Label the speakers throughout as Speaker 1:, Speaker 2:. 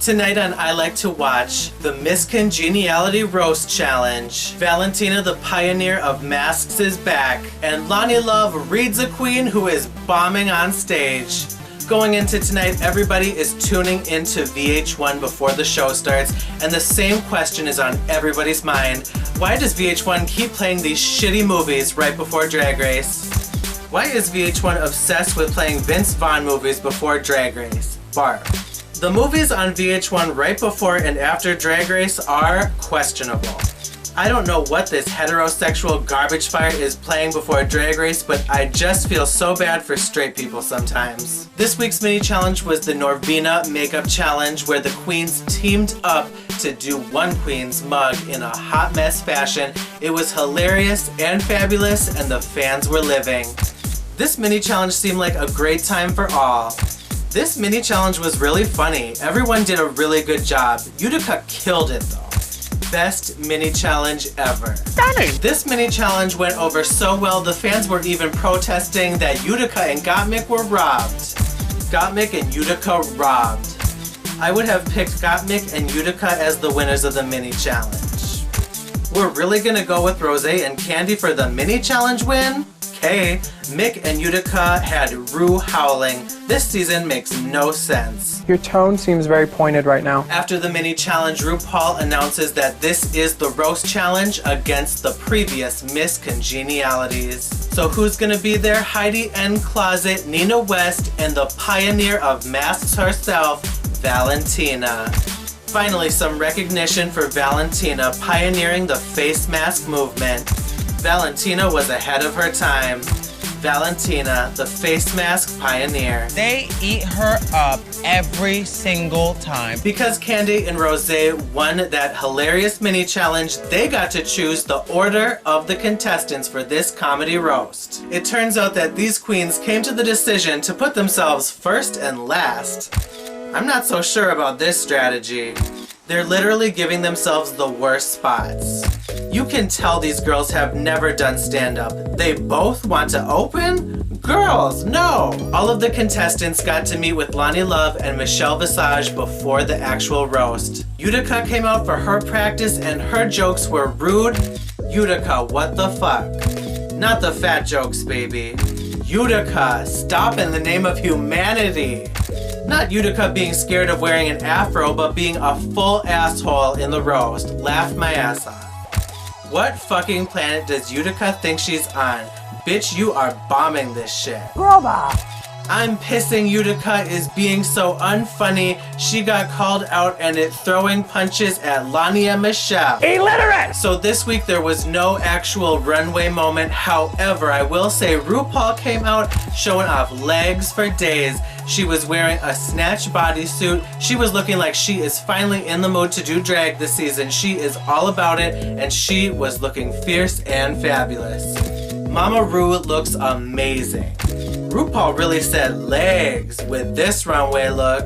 Speaker 1: Tonight on I Like to Watch, the Miss Congeniality Roast Challenge. Valentina, the pioneer of masks, is back, and Lani Love reads a queen who is bombing on stage. Going into tonight, everybody is tuning into VH1 before the show starts, and the same question is on everybody's mind. Why does VH1 keep playing these shitty movies right before Drag Race? Why is VH1 obsessed with playing Vince Vaughn movies before Drag Race? Barb. The movies on VH1 right before and after Drag Race are questionable. I don't know what this heterosexual garbage fire is playing before Drag Race, but I just feel so bad for straight people sometimes. This week's mini challenge was the Norvina Makeup Challenge, where the queens teamed up to do one queen's mug in a hot mess fashion. It was hilarious and fabulous, and the fans were living. This mini challenge seemed like a great time for all. This mini challenge was really funny. Everyone did a really good job. Utica killed it though. Best mini challenge ever.
Speaker 2: Stunning!
Speaker 1: This mini challenge went over so well, the fans were even protesting that Utica and Gottmik were robbed. Gottmik and Utica robbed. I would have picked Gottmik and Utica as the winners of the mini challenge. We're really gonna go with Rosé and Candy for the mini challenge win? Okay, Mick and Utica had Ru howling. This season makes no sense.
Speaker 2: Your tone seems very pointed right now.
Speaker 1: After the mini challenge, Rupaul announces that this is the roast challenge against the previous Miss Congenialities. So who's gonna be there? Heidi N. Closet, Nina West, and the pioneer of masks herself, Valentina. Finally, some recognition for Valentina pioneering the face mask movement. Valentina was ahead of her time. Valentina, the face mask pioneer.
Speaker 3: They eat her up every single time.
Speaker 1: Because Candy and Rosé won that hilarious mini challenge, they got to choose the order of the contestants for this comedy roast. It turns out that these queens came to the decision to put themselves first and last. I'm not so sure about this strategy. They're literally giving themselves the worst spots. You can tell these girls have never done stand-up. They both want to open? Girls, no! All of the contestants got to meet with Lani Love and Michelle Visage before the actual roast. Utica came out for her practice and her jokes were rude. Utica, what the fuck? Not the fat jokes, baby. Utica, stop in the name of humanity. Not Utica being scared of wearing an afro, but being a full asshole in the roast. Laugh my ass off. What fucking planet does Utica think she's on? Bitch, you are bombing this shit.
Speaker 2: Brother!
Speaker 1: I'm pissing Utica is being so unfunny. She got called out and it throwing punches at Lani and Michelle.
Speaker 2: Illiterate!
Speaker 1: So this week there was no actual runway moment. However, I will say RuPaul came out showing off legs for days. She was wearing a snatch bodysuit. She was looking like she is finally in the mood to do drag this season. She is all about it, and she was looking fierce and fabulous. Mama Ru looks amazing. RuPaul really said legs with this runway look.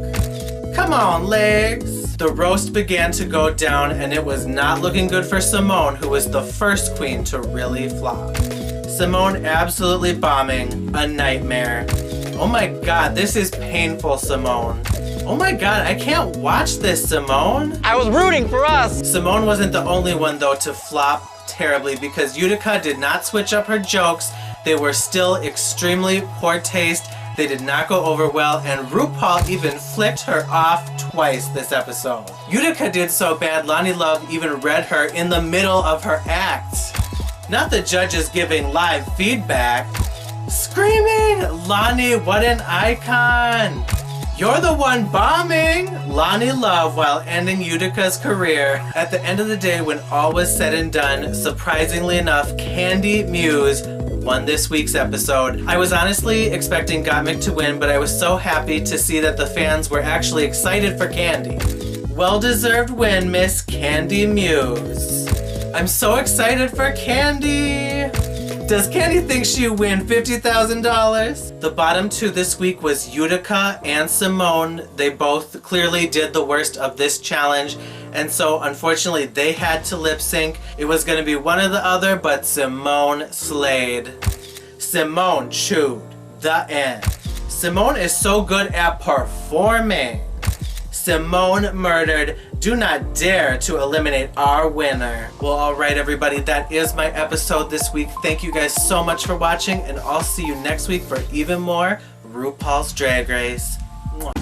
Speaker 1: Come on, legs. The roast began to go down, and it was not looking good for Simone, who was the first queen to really flop. Simone absolutely bombing, a nightmare. Oh my god, this is painful, Simone. Oh my god, I can't watch this, Simone.
Speaker 3: I was rooting for us.
Speaker 1: Simone wasn't the only one, though, to flop terribly because Utica did not switch up her jokes. They were still extremely poor taste. They did not go over well, and RuPaul even flicked her off twice this episode. Utica did so bad, Lani Love even read her in the middle of her act. Not the judges giving live feedback. Screaming, Lani, what an icon! You're the one bombing! Lani Love while ending Utica's career. At the end of the day, when all was said and done, surprisingly enough, Candy Muse won this week's episode. I was honestly expecting Gottmik to win, but I was so happy to see that the fans were actually excited for Candy. Well-deserved win, Miss Candy Muse. I'm so excited for Candy! Does Candy think she'll win $50,000? The bottom two this week was Utica and Simone. They both clearly did the worst of this challenge, and so unfortunately they had to lip sync. It was going to be one or the other, but Simone slayed. Simone chewed the end. Simone is so good at performing. Simone murdered. Do not dare to eliminate our winner. Well, all right, everybody, that is my episode this week. Thank you guys so much for watching, and I'll see you next week for even more RuPaul's Drag Race. Mwah.